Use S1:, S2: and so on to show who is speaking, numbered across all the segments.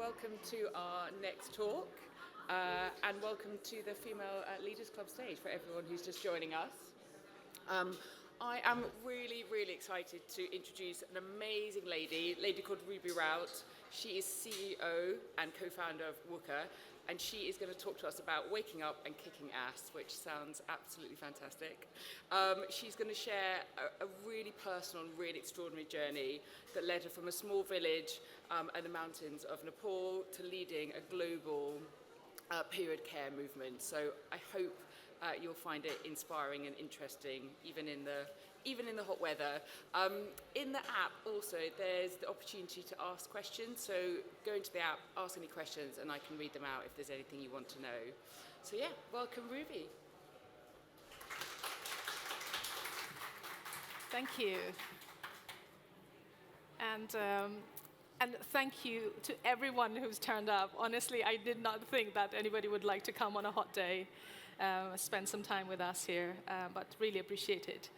S1: welcome to our next talk, and welcome to the Female Leaders Club stage for everyone who's just joining us. I am really, really excited to introduce an amazing lady called Ruby Raut. She is CEO and co-founder of WUKA, and she is going to talk to us about waking up and kicking ass, which sounds absolutely fantastic. She's going to share a really personal and really extraordinary journey that led her from a small village in the mountains of Nepal to leading a global period care movement. So I hope you'll find it inspiring and interesting, even in the hot weather. In the app also, there's the opportunity to ask questions. So go into the app, ask any questions, and I can read them out if there's anything you want to know. So yeah, welcome, Ruby.
S2: Thank you. And thank you to everyone who's turned up. Honestly, I did not think that anybody would like to come on a hot day, spend some time with us here, but really appreciate it.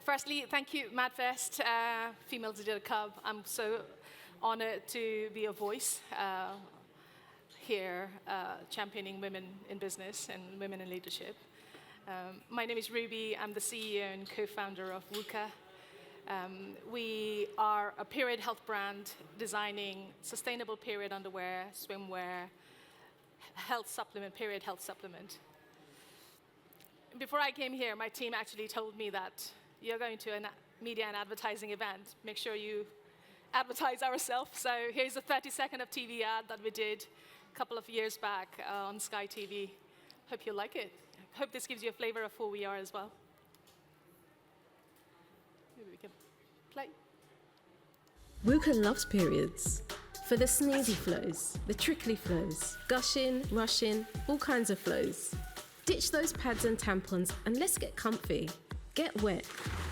S2: Firstly, thank you, MadFest, Female Leaders Club. I'm so honored to be a voice here, championing women in business and women in leadership. My name is Ruby. I'm the CEO and co-founder of WUKA. We are a period health brand designing sustainable period underwear, swimwear, health supplement, period health supplement. Before I came here, my team actually told me that you're going to a media and advertising event. Make sure you advertise ourselves. So here's a 30-second of TV ad that we did a couple of years back on Sky TV. Hope you like it. Hope this gives you a flavor of who we are as well. Maybe we can play.
S3: WUKA loves periods. For the sneezy flows, the trickly flows, gushing, rushing, all kinds of flows. Ditch those pads and tampons and let's get comfy. Get wet.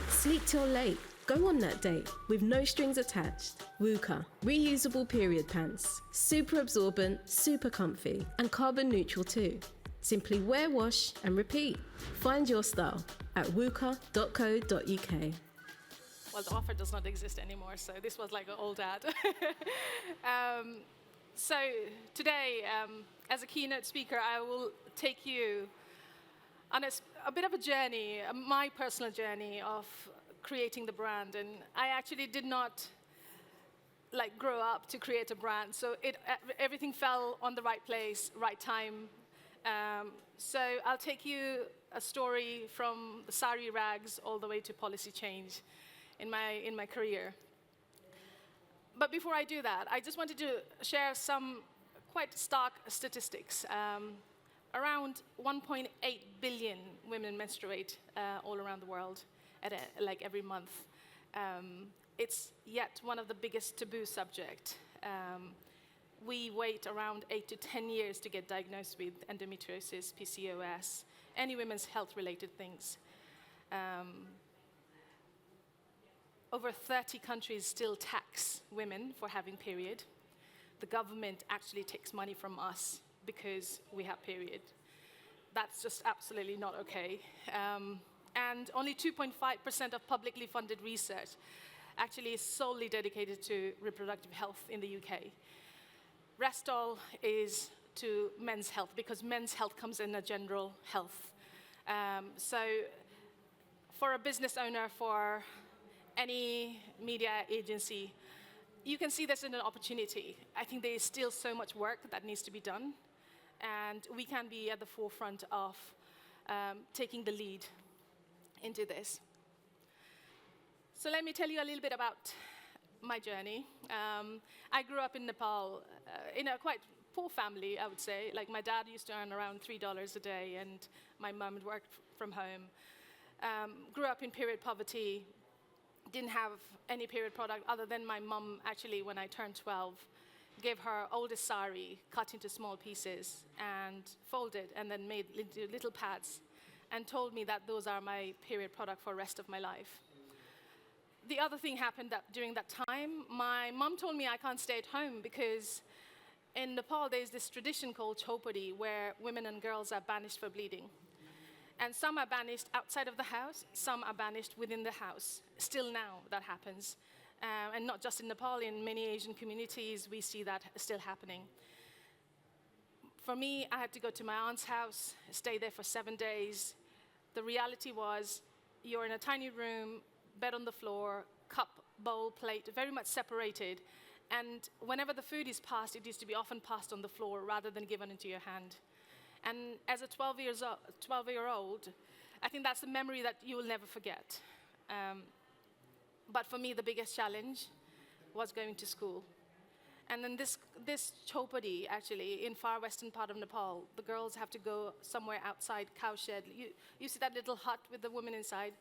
S3: Sleep till late. Go on that date with no strings attached. WUKA, reusable period pants. Super absorbent, super comfy, and carbon neutral too. Simply wear, wash, and repeat. Find your style at wuka.co.uk.
S2: Well, the offer does not exist anymore, so this was like an old ad. So today, as a keynote speaker, I will take you on a bit of a journey, my personal journey of creating the brand. And I actually did not grow up to create a brand, so everything fell on the right place, right time. So I'll take you a story from the sari rags all the way to policy change in my career. But before I do that, I just wanted to share some quite stark statistics. Around 1.8 billion women menstruate all around the world every month. It's yet one of the biggest taboo subjects. We wait around 8 to 10 years to get diagnosed with endometriosis, PCOS, any women's health-related things. Over 30 countries still tax women for having period. The government actually takes money from us because we have period. That's just absolutely not okay. And only 2.5% of publicly funded research actually is solely dedicated to reproductive health in the UK. Rest all is to men's health, because men's health comes in a general health. So for a business owner, for any media agency, you can see this as an opportunity. I think there is still so much work that needs to be done, and we can be at the forefront of taking the lead into this. So let me tell you a little bit about my journey. I grew up in Nepal in a quite poor family, I would say. Like, my dad used to earn around $3 a day, and my mum worked from home. Grew up in period poverty. Didn't have any period product other than my mum, actually, when I turned 12, gave her oldest sari, cut into small pieces, and folded, and then made into little pads, and told me that those are my period product for the rest of my life. The other thing happened that during that time, my mum told me I can't stay at home because in Nepal there's this tradition called chopadi, where women and girls are banished for bleeding. And some are banished outside of the house, some are banished within the house. Still now that happens. And not just in Nepal, in many Asian communities, we see that still happening. For me, I had to go to my aunt's house, stay there for 7 days. The reality was, you're in a tiny room, bed on the floor, cup, bowl, plate, very much separated. And whenever the food is passed, it used to be often passed on the floor rather than given into your hand. And as a 12-year-old, I think that's a memory that you will never forget. But for me, the biggest challenge was going to school. And then this chopadi, actually, in far western part of Nepal, the girls have to go somewhere outside, cowshed. You see that little hut with the women inside?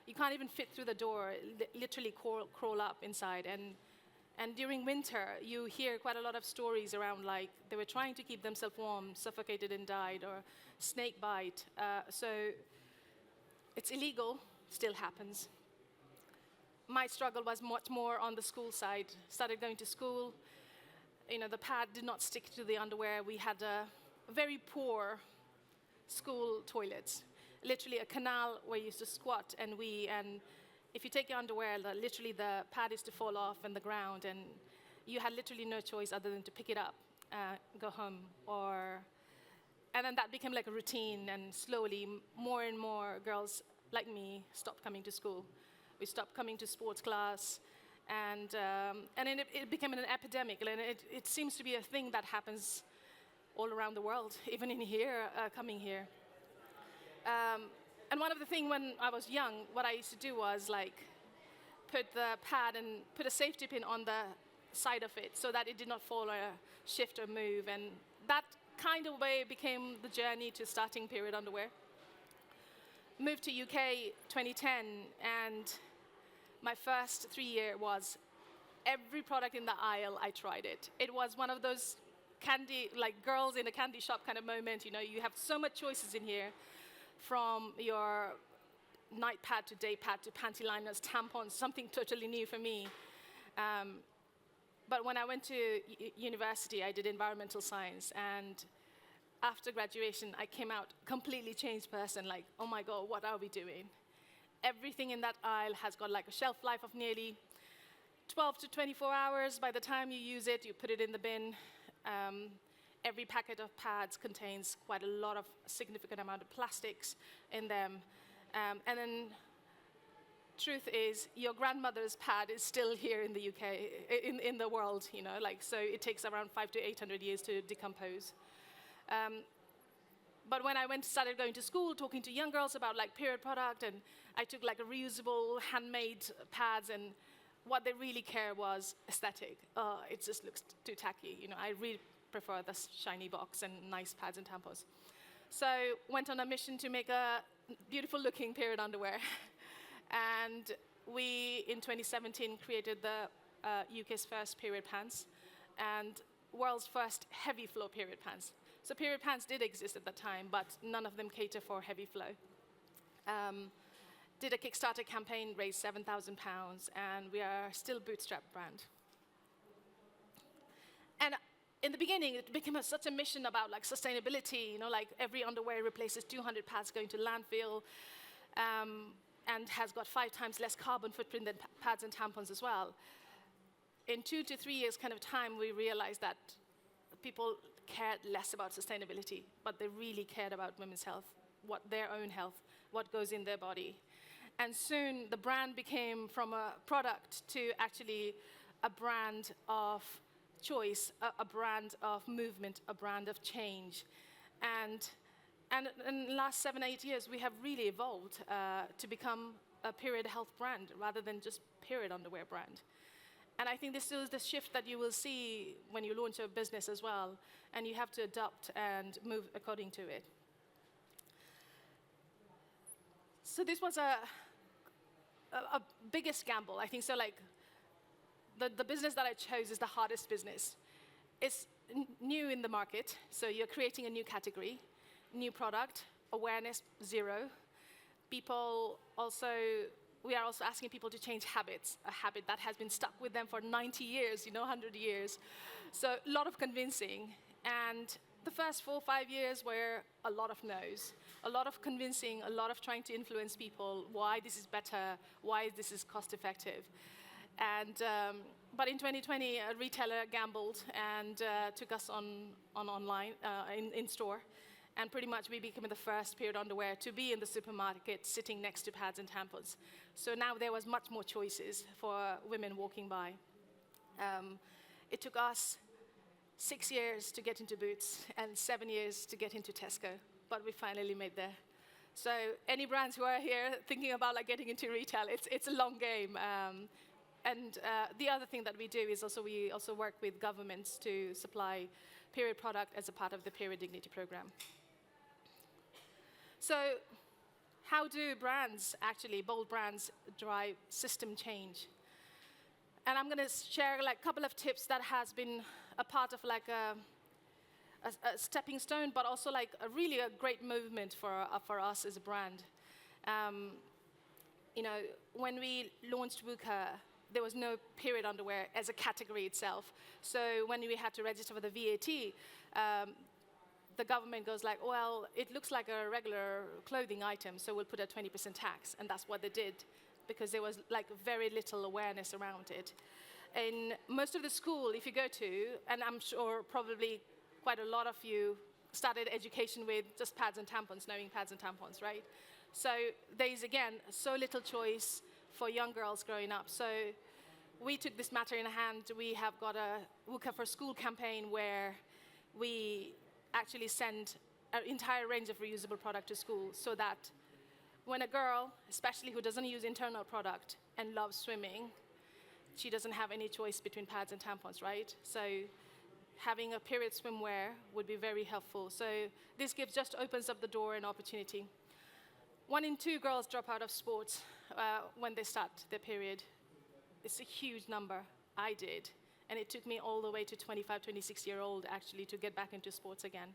S2: You can't even fit through the door, literally crawl up inside. And during winter, you hear quite a lot of stories around, like, they were trying to keep themselves warm, suffocated and died, or snake bite. So it's illegal, still happens. My struggle was much more on the school side. Started going to school. You know, the pad did not stick to the underwear. We had a very poor school toilets. Literally a canal where you used to squat and wee, and if you take your underwear, literally the pad is to fall off on the ground, and you had literally no choice other than to pick it up, go home, and then that became like a routine, and slowly more and more girls like me stopped coming to school. We stopped coming to sports class, and then it became an epidemic, and it seems to be a thing that happens all around the world, even in here, coming here. And one of the things when I was young, what I used to do was like put the pad and put a safety pin on the side of it so that it did not fall or shift or move. And that kind of way became the journey to starting period underwear. Moved to UK 2010, and my first 3 year was every product in the aisle, I tried it. It was one of those candy, like girls in a candy shop kind of moment. You know, you have so much choices in here, from your night pad to day pad to panty liners, tampons, something totally new for me. But when I went to university, I did environmental science, and after graduation, I came out completely changed person, like, oh my God, what are we doing? Everything in that aisle has got like a shelf life of nearly 12 to 24 hours. By the time you use it, you put it in the bin. Every packet of pads contains quite a lot of significant amount of plastics in them. And then, truth is, your grandmother's pad is still here in the UK, in the world, you know, like, so it takes around 500 to 800 years to decompose. But when I started going to school, talking to young girls about like period product, and I took like a reusable handmade pads, and what they really care was aesthetic. It just looks too tacky, you know. I really prefer the shiny box and nice pads and tampons. So went on a mission to make a beautiful looking period underwear. And we, in 2017, created the UK's first period pants and world's first heavy flow period pants. So period pants did exist at that time, but none of them cater for heavy flow. Did a Kickstarter campaign, raised £7,000, and we are still a bootstrap brand. And in the beginning, it became such a mission about like sustainability, you know, like every underwear replaces 200 pads going to landfill, and has got 5 times less carbon footprint than pads and tampons as well. In 2 to 3 years kind of time, we realized that people cared less about sustainability, but they really cared about women's health, their own health, what goes in their body. And soon the brand became from a product to actually a brand of choice, a brand of movement, a brand of change. And in the last 7, 8 years, we have really evolved to become a period health brand rather than just period underwear brand. And I think this is the shift that you will see when you launch a business as well, and you have to adapt and move according to it. So this was a biggest gamble, I think. So like, the business that I chose is the hardest business. It's new in the market, so you're creating a new category, new product, awareness, 0. We are also asking people to change habits, a habit that has been stuck with them for 90 years, 100 years. So a lot of convincing. And the first 4 or 5 years were a lot of no's, a lot of convincing, a lot of trying to influence people why this is better, why this is cost effective. And, but in 2020, a retailer gambled and took us on online, in store. And pretty much we became the first period underwear to be in the supermarket sitting next to pads and tampons. So now there was much more choices for women walking by. It took us 6 years to get into Boots and 7 years to get into Tesco, but we finally made there. So any brands who are here thinking about like getting into retail, it's a long game. And the other thing that we do is we also work with governments to supply period product as a part of the Period Dignity program. So how do brands, actually, bold brands, drive system change? And I'm going to share like a couple of tips that has been a part of like a stepping stone, but also like really a great movement for us as a brand. You know, when we launched WUKA, there was no period underwear as a category itself. So when we had to register for the VAT, the government goes like, well, it looks like a regular clothing item, so we'll put a 20% tax. And that's what they did, because there was like very little awareness around it. In most of the school, if you go to, and I'm sure probably quite a lot of you started education with just pads and tampons, knowing pads and tampons, right? So there's, again, so little choice for young girls growing up. So we took this matter in hand. We have got a WUKA for School campaign where we actually send an entire range of reusable product to school, so that when a girl, especially who doesn't use internal product and loves swimming, she doesn't have any choice between pads and tampons, right? So having a period swimwear would be very helpful. So this just opens up the door and opportunity. 1 in 2 girls drop out of sports when they start their period. It's a huge number. I did. And it took me all the way to 25, 26-year-old actually to get back into sports again.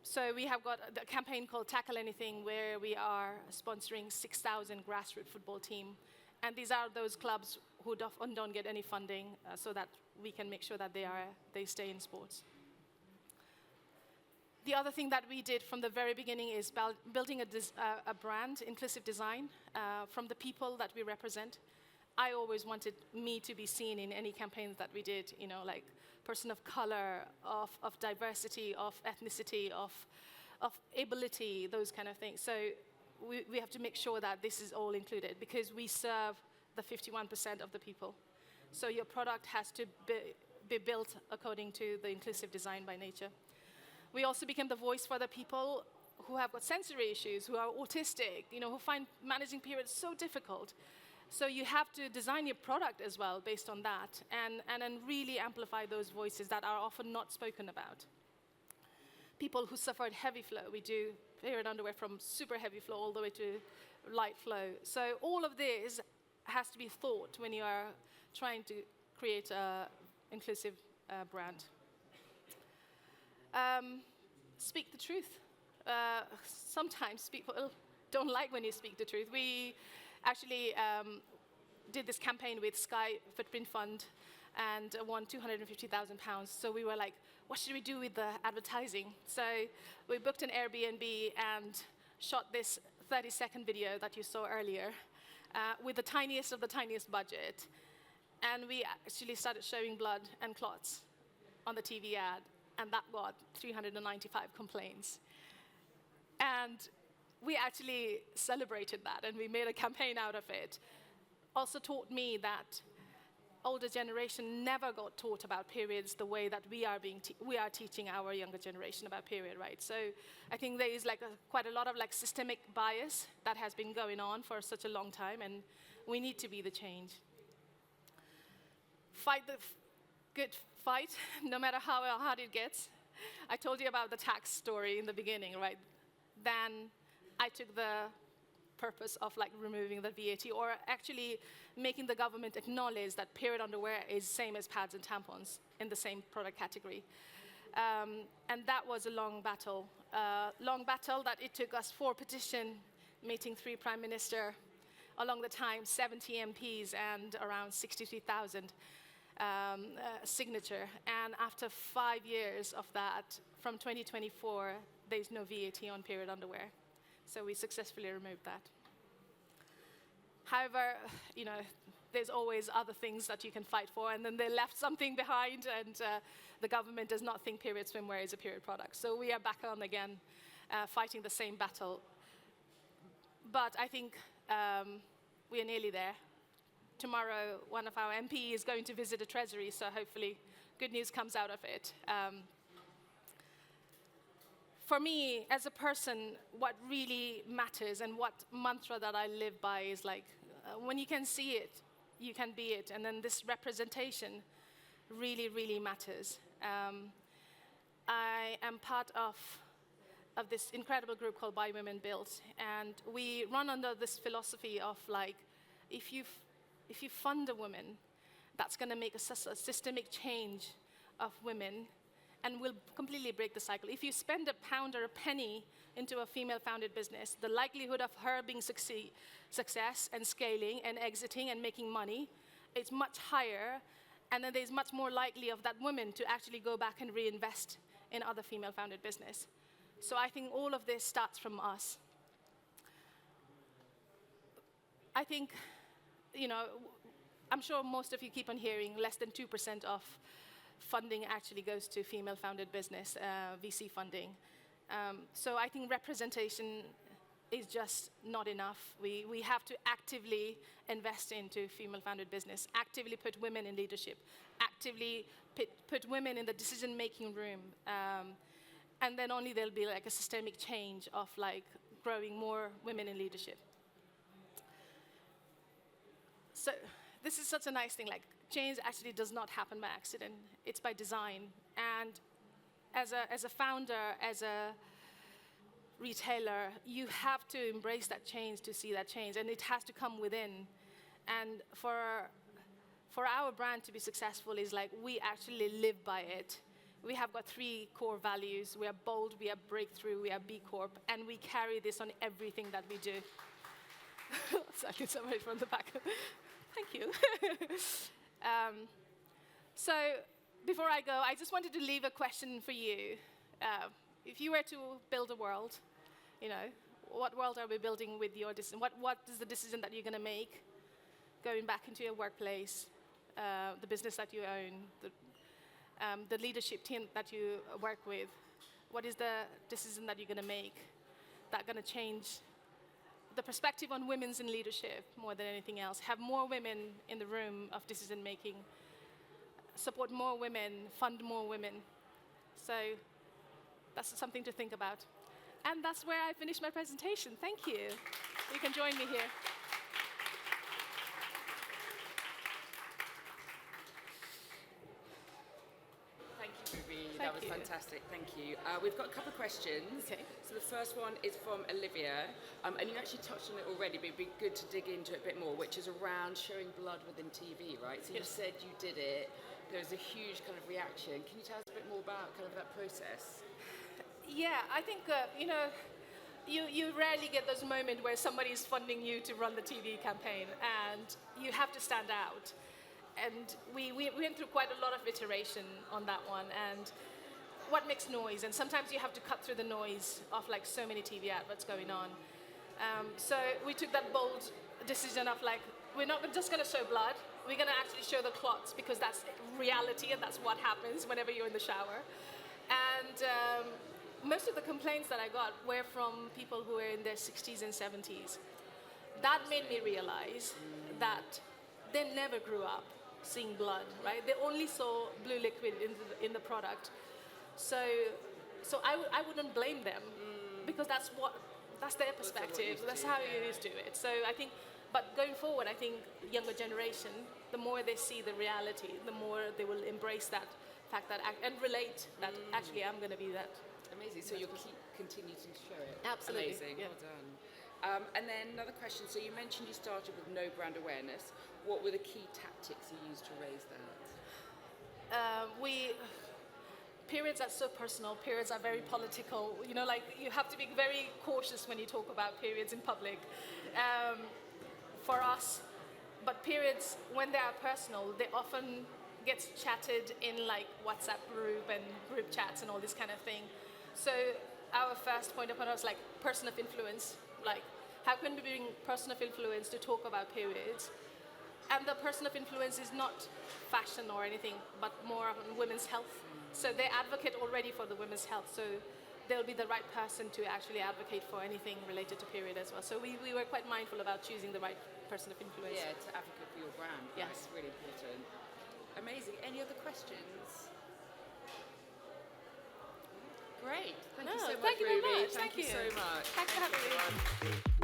S2: So we have got a campaign called Tackle Anything, where we are sponsoring 6,000 grassroots football team. And these are those clubs who don't get any funding, so that we can make sure that they stay in sports. The other thing that we did from the very beginning is building a brand, inclusive design, from the people that we represent. I always wanted me to be seen in any campaigns that we did, you know, like person of color, of diversity, of ethnicity, of ability, those kind of things. So we have to make sure that this is all included, because we serve the 51% of the people. So your product has to be built according to the inclusive design by nature. We also became the voice for the people who have got sensory issues, who are autistic, you know, who find managing periods so difficult. So you have to design your product as well based on that, and then really amplify those voices that are often not spoken about. People who suffered heavy flow, we do period underwear from super heavy flow all the way to light flow. So all of this has to be thought when you are trying to create an inclusive brand. Speak the truth. Sometimes people don't like when you speak the truth. We actually did this campaign with Sky Footprint Fund and won £250,000. So we were like, what should we do with the advertising? So we booked an Airbnb and shot this 30-second video that you saw earlier with the tiniest of the tiniest budget. And we actually started showing blood and clots on the TV ad, and that got 395 complaints. And we actually celebrated that, and we made a campaign out of it. Also taught me that older generation never got taught about periods the way that we are teaching our younger generation about period, right? So I think there is like quite a lot of like systemic bias that has been going on for such a long time, and we need to be the change. Fight the good fight, no matter how hard it gets. I told you about the tax story in the beginning, right? Then I took the purpose of like removing the VAT, or actually making the government acknowledge that period underwear is same as pads and tampons in the same product category. And that was a long battle that it took us 4 petitions, meeting 3 prime minister, along the time 70 MPs and around 63,000 signature. And after 5 years of that, from 2024, there's no VAT on period underwear. So we successfully removed that. However, you know, there's always other things that you can fight for, and then they left something behind, and the government does not think period swimwear is a period product. So we are back on again, fighting the same battle. But I think we are nearly there. Tomorrow, one of our MP is going to visit the Treasury, so hopefully good news comes out of it. For me, as a person, what really matters and what mantra that I live by is like, when you can see it, you can be it. And then this representation really, really matters. I am part of this incredible group called By Women Built. And we run under this philosophy of like, if you fund a woman, that's going to make a systemic change of women and will completely break the cycle. If you spend a pound or a penny into a female-founded business, the likelihood of her being success and scaling and exiting and making money is much higher, and then there's much more likely of that woman to actually go back and reinvest in other female-founded business. So I think all of this starts from us. I think, you know, I'm sure most of you keep on hearing less than 2% of funding actually goes to female-founded business, VC funding. So I think representation is just not enough. We have to actively invest into female-founded business, actively put women in leadership, actively put women in the decision-making room, and then only there'll be like a systemic change of like growing more women in leadership. So this is such a nice thing, like change actually does not happen by accident, it's by design. And as a founder, as a retailer, you have to embrace that change to see that change, and it has to come within. And for our brand to be successful is like we actually live by it. We have got 3 core values. We are bold, we are breakthrough, we are B Corp, and we carry this on everything that we do. So I get somebody from the back. Thank you. So before I go, I just wanted to leave a question for you. If you were to build a world, you know, what world are we building with your decision? What is the decision that you're going to make going back into your workplace, the business that you own, the leadership team that you work with? What is the decision that you're going to make that's going to change the perspective on women's in leadership more than anything else? Have more women in the room of decision making, support more women, fund more women. So that's something to think about. And that's where I finish my presentation. Thank you. You can join me here.
S1: Thank you, Ruby. That was fantastic. Thank you. We've got a couple of questions.
S2: Okay.
S1: So the first one is from Olivia, and you actually touched on it already, but it'd be good to dig into it a bit more, which is around showing blood within TV, right? So you said you did it. There was a huge kind of reaction. Can you tell us a bit more about kind of that process?
S2: Yeah, I think, you know, you rarely get those moments where somebody's funding you to run the TV campaign, and you have to stand out. And we went through quite a lot of iteration on that one, and what makes noise, and sometimes you have to cut through the noise of like so many TV adverts going on. So we took that bold decision of like, we're not just going to show blood, we're going to actually show the clots, because that's reality and that's what happens whenever you're in the shower. And most of the complaints that I got were from people who were in their 60s and 70s. That made me realize that they never grew up seeing blood, right? They only saw blue liquid in the product. So I wouldn't blame them, because that's their perspective. That's how you used to do it. So I think, but going forward, I think younger generation, the more they see the reality, the more they will embrace that fact that and relate that actually I'm going to be that.
S1: Amazing. So you'll continue to show it.
S2: Absolutely.
S1: Amazing.
S2: Yeah.
S1: Well done. And then another question. So you mentioned you started with no brand awareness. What were the key tactics you used to raise that?
S2: Periods are so personal. Periods are very political. You know, like you have to be very cautious when you talk about periods in public. For us, but periods, when they are personal, they often get chatted in like WhatsApp group and group chats and all this kind of thing. So our first point of contact was like person of influence. Like, how can we bring person of influence to talk about periods? And the person of influence is not fashion or anything, but more on women's health. So they advocate already for the women's health. So they'll be the right person to actually advocate for anything related to period as well. So we were quite mindful about choosing the right person of influence.
S1: Yeah, to advocate for your brand.
S2: Yes.
S1: That's really important. Amazing. Any other questions? Great. Thank you so much,
S2: thank you very
S1: Ruby.
S2: much.
S1: Thank you so much.
S2: Thanks for having me.
S1: Everyone.